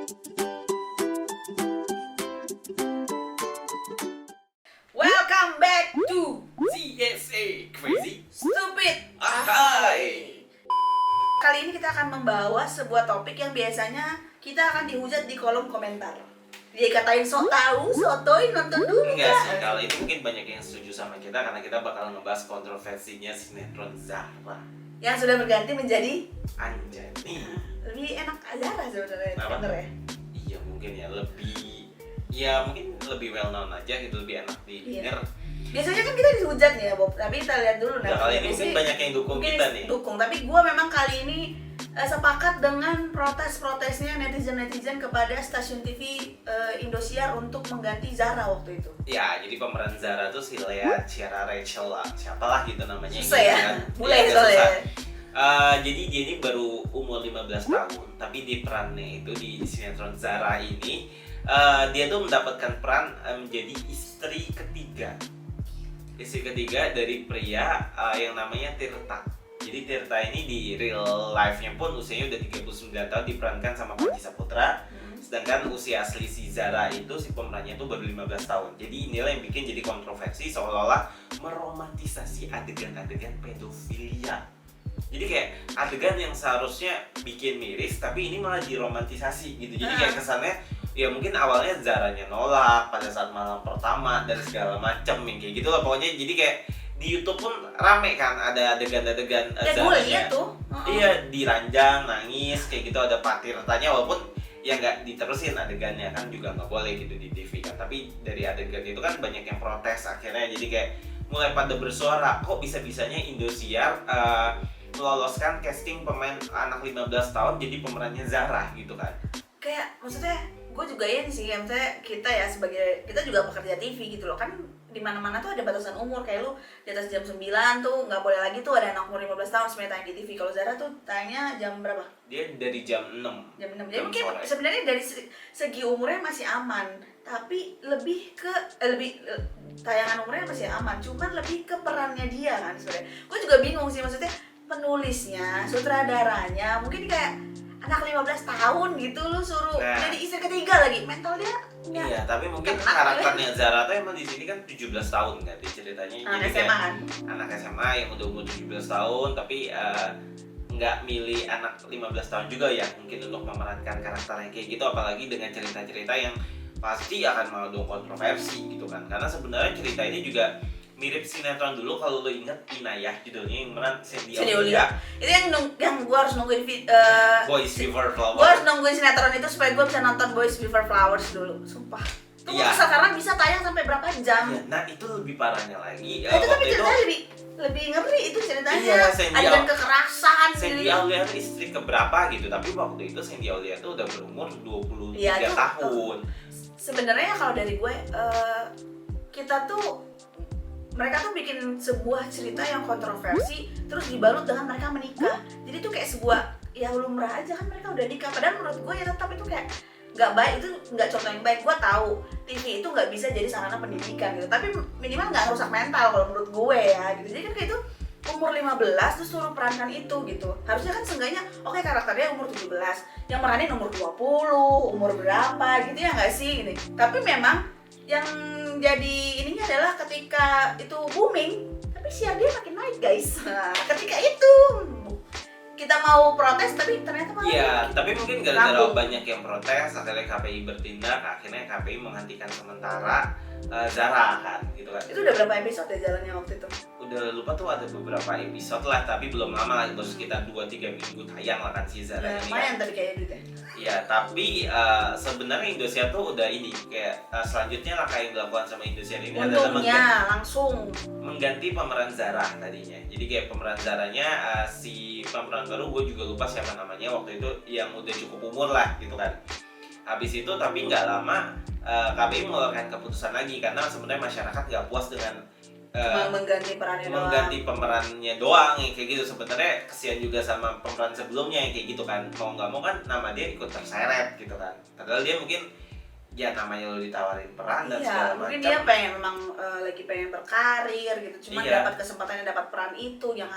Welcome back to CSA Crazy. Stupid. Hai. Kali ini kita akan membawa sebuah topik yang biasanya kita akan dihujat di kolom komentar. Dia katain sok tahu, sotoy, nonton dulu. Enggak sih, kalau itu mungkin banyak yang setuju sama kita karena kita bakal ngebahas kontroversinya sinetron Zara. Yang sudah berganti menjadi Anjani. lebih enak Zara sebenarnya, Kenapa? bener ya? Iya mungkin mungkin lebih well known aja gitu, lebih enak didengar. Biasanya kan kita dihujat nih ya Bob, tapi kita lihat dulu. Nah, kali ini mungkin banyak yang dukung mungkin kita nih. Dukung, tapi gue memang kali ini sepakat dengan protes-protesnya netizen-netizen kepada stasiun TV Indosiar untuk mengganti Zara waktu itu. Ya, jadi pemeran Zara tuh si Lea Ciara Rachel lah, siapalah gitu namanya. Susah gitu ya? kan. Mulai agak soalnya. susah. Jadi dia ini baru umur 15 tahun, tapi di perannya itu di sinetron Zara ini dia tuh mendapatkan peran menjadi istri ketiga dari pria yang namanya Tirta. Jadi Tirta ini di real life-nya pun usianya udah 39 tahun, diperankan sama Panji Saputra. Sedangkan usia asli si Zara itu si pemerannya itu baru 15 tahun. Jadi inilah yang bikin jadi kontroversi, seolah-olah meromantisasi adegan-adegan pedofilia. Jadi kayak adegan yang seharusnya bikin miris, tapi ini malah diromantisasi gitu. Jadi kayak kesannya ya mungkin awalnya Zaranya nolak pada saat malam pertama dan segala macam yang kayak gitu lah pokoknya. Jadi kayak di YouTube pun rame kan, ada adegan-adegan Ya gue lihat tuh. Iya, diranjang, nangis kayak gitu, ada Pak Tirtanya walaupun ya nggak diterusin adegannya kan, juga nggak boleh gitu di TV kan. Tapi dari adegan itu kan banyak yang protes akhirnya, jadi kayak mulai pada bersuara kok bisa-bisanya Indosiar meloloskan casting pemain anak 15 tahun jadi pemerannya Zara gitu kan. Kayak maksudnya gue juga ini sih, maksudnya kita juga pekerja TV gitu loh kan, di mana-mana tuh ada batasan umur. Kayak lu di atas jam 9 tuh nggak boleh lagi tuh ada anak umur 15 tahun sebenarnya tayang di TV. Kalau Zara tuh tayangnya jam berapa? Dia dari jam 6. Jam 6. Jadi mungkin sebenarnya dari segi umurnya masih aman, tapi lebih ke tayangan umurnya masih aman, cuman lebih ke perannya dia kan sebenarnya. Gue juga bingung sih, maksudnya penulisnya, sutradaranya mungkin kayak anak 15 tahun gitu lu suruh jadi istri ketiga lagi, mental dia enggak. Iya, tapi mungkin karakternya Zara tuh emang di sini kan 17 tahun kan di ceritanya. Anak jadi SMA kan? Anak SMA yang udah umur 17 tahun tapi nggak milih anak 15 tahun juga ya mungkin untuk memerankan karakternya kayak gitu, apalagi dengan cerita-cerita yang pasti akan mengandung kontroversi gitu kan. Karena sebenarnya cerita ini juga mirip sinetron dulu kalau lo inget Inayah, judulnya yang meran Sandy Aulia. Itu yang gue harus nungguin Boys Before Flowers. Gue harus nungguin sinetron itu supaya gue bisa nonton Boys Before Flowers dulu, sumpah. Itu gue kesal karena bisa tayang sampai berapa jam. Ya, nah itu lebih parahnya lagi. Itu tapi ceritanya lebih ngeri itu ceritanya. Iya, adegan kekerasan. Sandy Aulia itu istri keberapa gitu, tapi waktu itu Sandy Aulia itu udah berumur 23 tahun. Sebenarnya kalau dari gue, kita tuh mereka tuh bikin sebuah cerita yang kontroversi terus dibalut dengan mereka menikah. Jadi tuh kayak sebuah ya lumrah aja kan mereka udah nikah. Padahal menurut gue ya tetap itu kayak nggak baik, itu nggak contoh yang baik. Gue tahu TV itu nggak bisa jadi sarana pendidikan gitu, tapi minimal nggak rusak mental kalau menurut gue ya gitu. Jadi kan kayak itu umur 15 terus suruh perankan itu gitu. Harusnya kan seenggaknya oke, karakternya umur 17, yang meranin umur 20, umur berapa gitu ya nggak sih ini. Tapi memang yang jadi ininya adalah ketika itu booming, tapi share dia makin naik guys. Nah, ketika itu kita mau protes tapi ternyata malah iya, tapi mungkin gara-gara banyak yang protes akhirnya KPI bertindak, akhirnya KPI menghentikan sementara Zara kan gitu kan. Itu udah berapa episode ya jalannya waktu itu? Udah lupa tuh, ada beberapa episode lah, tapi belum lama lah, baru sekitar 2-3 minggu tayang lah kan si Zara ini. Lumayan tadi kayaknya duitnya. Iya, tapi sebenarnya Indosiar tuh udah ini kayak selanjutnya langkah yang dilakukan sama Indosiar ini adalah langsung mengganti pemeran Zara tadinya. Jadi kayak pemeran Zaranya si pemeran baru, gue juga lupa siapa namanya waktu itu, yang udah cukup umur lah gitu kan. Habis itu tapi nggak lama KPI mengeluarkan keputusan lagi karena sebenarnya masyarakat nggak puas dengan mengganti pemerannya doang yang kayak gitu. Sebenarnya kesian juga sama pemeran sebelumnya yang kayak gitu kan, mau nggak mau kan nama dia ikut terseret gitu kan. Padahal dia mungkin ya namanya lo ditawarin peran dan Iya, segala mungkin macam. dia pengen memang lagi pengen berkarir gitu, cuma Iya. dapat kesempatannya dapat peran itu yang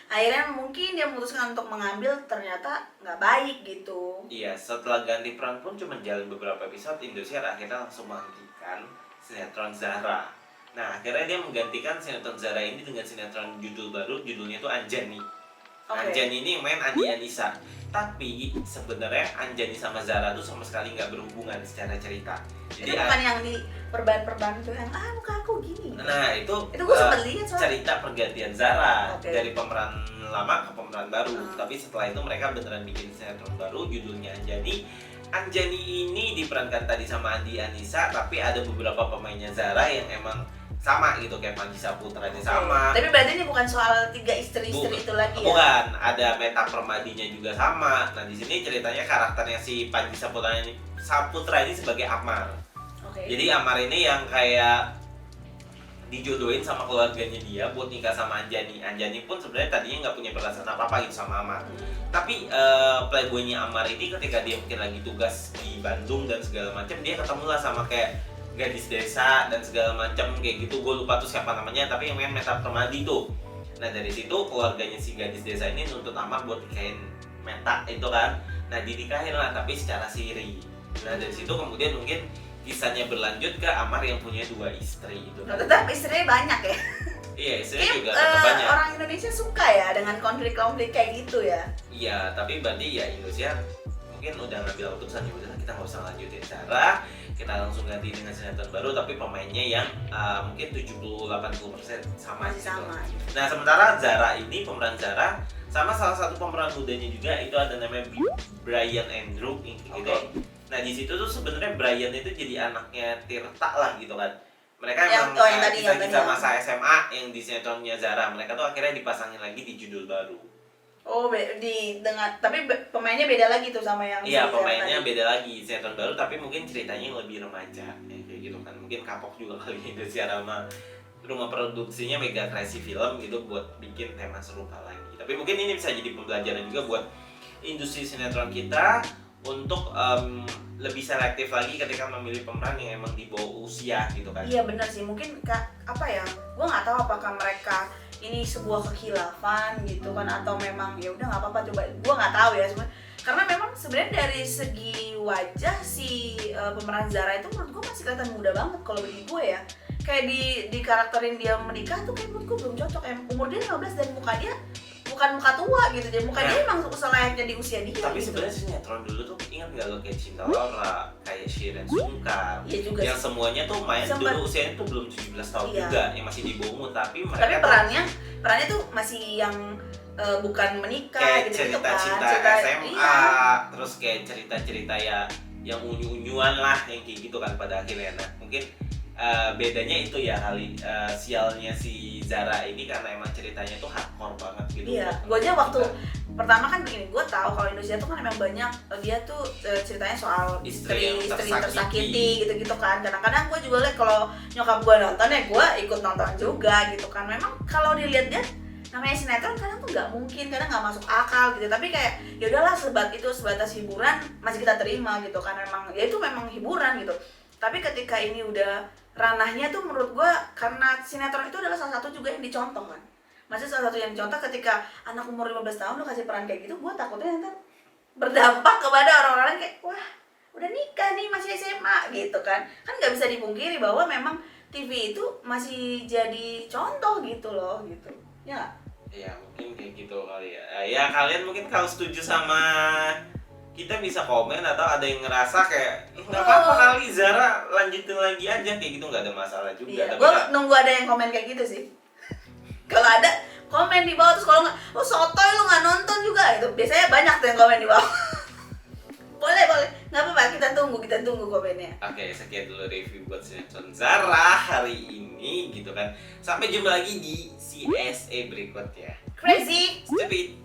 akhirnya mungkin dia memutuskan untuk mengambil, ternyata nggak baik gitu. Iya, setelah ganti peran pun cuma jalan beberapa episode, Indosiar akhirnya langsung menghentikan sinetron Zara. Nah, akhirnya dia menggantikan sinetron Zara ini dengan sinetron judul baru, judulnya itu Anjani. Oke. Anjani ini main Andi Anissa. Tapi sebenarnya Anjani sama Zara tuh sama sekali nggak berhubungan secara cerita. Itu Jadi bukan yang di perban-perban tuh yang muka aku gini. nah itu Itu gue sempet lihat soalnya. cerita pergantian Zara Oke. dari pemeran lama ke pemeran baru. Ah. Tapi setelah itu mereka beneran bikin sinetron baru judulnya Anjani. Anjani ini diperankan tadi sama Andi Anissa, tapi ada beberapa pemainnya Zara yang emang sama gitu, kayak Panji Saputranya sama. Tapi berarti ini bukan soal 3 istri-istri itu lagi ya? Bukan, ada Meta Permadinya juga sama. Nah di sini ceritanya karakternya si Panji Saputra ini sebagai Amar. Oke. Jadi Amar ini yang kayak dijodohin sama keluarganya dia buat nikah sama Anjani. Anjani pun sebenarnya tadinya nggak punya perasaan apa-apa gitu sama Amar. Tapi playboynya Amar ini ketika dia mungkin lagi tugas di Bandung dan segala macam, dia ketemu lah sama kayak gadis desa dan segala macam kayak gitu. Gue lupa tuh siapa namanya, tapi yang main Meta Permadi tuh. Nah dari situ keluarganya si gadis desa ini nuntut Amar buat nikahin Meta itu kan. Nah dinikahin lah tapi secara siri. Nah dari situ kemudian mungkin kisahnya berlanjut ke Amar yang punya 2 istri gitu. Nah, tetap istrinya banyak ya. Iya istrinya Kayak juga tetap banyak. orang Indonesia suka ya dengan konflik-konflik kayak gitu ya. Iya tapi berarti ya Indonesia mungkin udah ngambil keputusan ya udah kita nggak usah lanjutin Zara, kita langsung ganti dengan sinetron baru tapi pemainnya yang mungkin 70-80% sama Masih gitu. sama. Nah sementara Zara ini pemeran Zara sama salah satu pemeran mudanya juga itu ada namanya Brian Andrew gitu. Oke. Nah di situ tuh sebenarnya Brian itu jadi anaknya Tirta lah gitu kan. Mereka Yang- emang yang tadi, kisah-kisah yang tadi, masa SMA yang di sinetronnya Zara. Mereka tuh akhirnya dipasangin lagi di judul baru. Oh, tapi pemainnya beda lagi tuh sama yang Iya si pemainnya tadi. beda lagi sinetron baru tapi mungkin ceritanya lebih remaja ya, kayak gitu kan. Mungkin kapok juga kali Indonesia sama rumah produksinya Mega Creasi Film gitu buat bikin tema serupa lagi. Tapi mungkin ini bisa jadi pembelajaran juga buat industri sinetron kita untuk lebih selektif lagi ketika memilih pemeran yang emang di bawah usia gitu kan. Iya benar sih, mungkin apa ya, gue nggak tahu apakah mereka ini sebuah kekhilafan gitu kan atau memang ya udah nggak apa-apa, coba gue nggak tahu ya sebenarnya. Karena memang sebenarnya dari segi wajah si pemeran Zara itu menurut gue masih kelihatan muda banget kalau bagi gue ya. Kayak di karakterin dia menikah tuh kayak menurut gue belum cocok. Umur dia 15 dan muka dia bukan muka tua gitu, jadi muka dia emang selayaknya di usia dia. Tapi gitu. sebenarnya sinetron dulu tuh ingat nggak lo kayak Cinta Laura, kayak Shiren Sungkar, Iya juga yang sih. semuanya tuh main Sempet. dulu usianya tuh belum 17 tahun Iya. juga, yang masih di bawah umur tapi mereka Tapi tuh perannya tuh masih yang bukan menikah kayak gitu cerita-cerita kan. SMA, Iya. terus kayak cerita-cerita ya yang unyu-unyuan lah yang kayak gitu kan pada akhirnya. Nah mungkin bedanya itu ya kali sialnya si Zara ini karena emang ceritanya tuh hardcore banget gitu. Iya, gue aja waktu pertama kan begini, gue tahu kalau Indonesia tuh kan memang banyak dia tuh ceritanya soal Istri yang istri tersakiti. tersakiti gitu-gitu kan. Kadang-kadang gue juga lihat kalau nyokap gue nonton ya gue ikut nonton juga gitu kan. Memang kalau dilihat dia namanya sinetron kadang tuh nggak mungkin, kadang nggak masuk akal gitu. Tapi kayak ya udahlah sebatas hiburan masih kita terima gitu kan. Memang ya itu memang hiburan gitu. Tapi ketika ini udah ranahnya tuh menurut gue karena sinetron itu adalah salah satu juga yang dicontoh kan. Masih salah satu yang dicontoh ketika anak umur 15 tahun lu kasih peran kayak gitu, gue takutnya nanti berdampak kepada orang-orang kayak wah udah nikah nih masih SMA gitu kan. Kan nggak bisa dipungkiri bahwa memang TV itu masih jadi contoh gitu loh gitu. Ya nggak? Ya mungkin kayak gitu kali ya. Ya kalian mungkin kalau setuju sama kita bisa komen atau ada yang ngerasa kayak nggak apa-apa kali Zara lanjutin lagi aja kayak gitu, nggak ada masalah juga. Iya, Tapi gue nggak- nunggu ada yang komen kayak gitu sih. Kalau ada komen di bawah, terus kalau nggak, oh sotoy lu nggak nonton juga itu. Biasanya banyak tuh yang komen di bawah. boleh, nggak apa-apa, kita tunggu komennya. Oke, sekian dulu review buat sinetron Zara hari ini gitu kan. Sampai jumpa lagi di CSE berikutnya. Crazy. Stupid.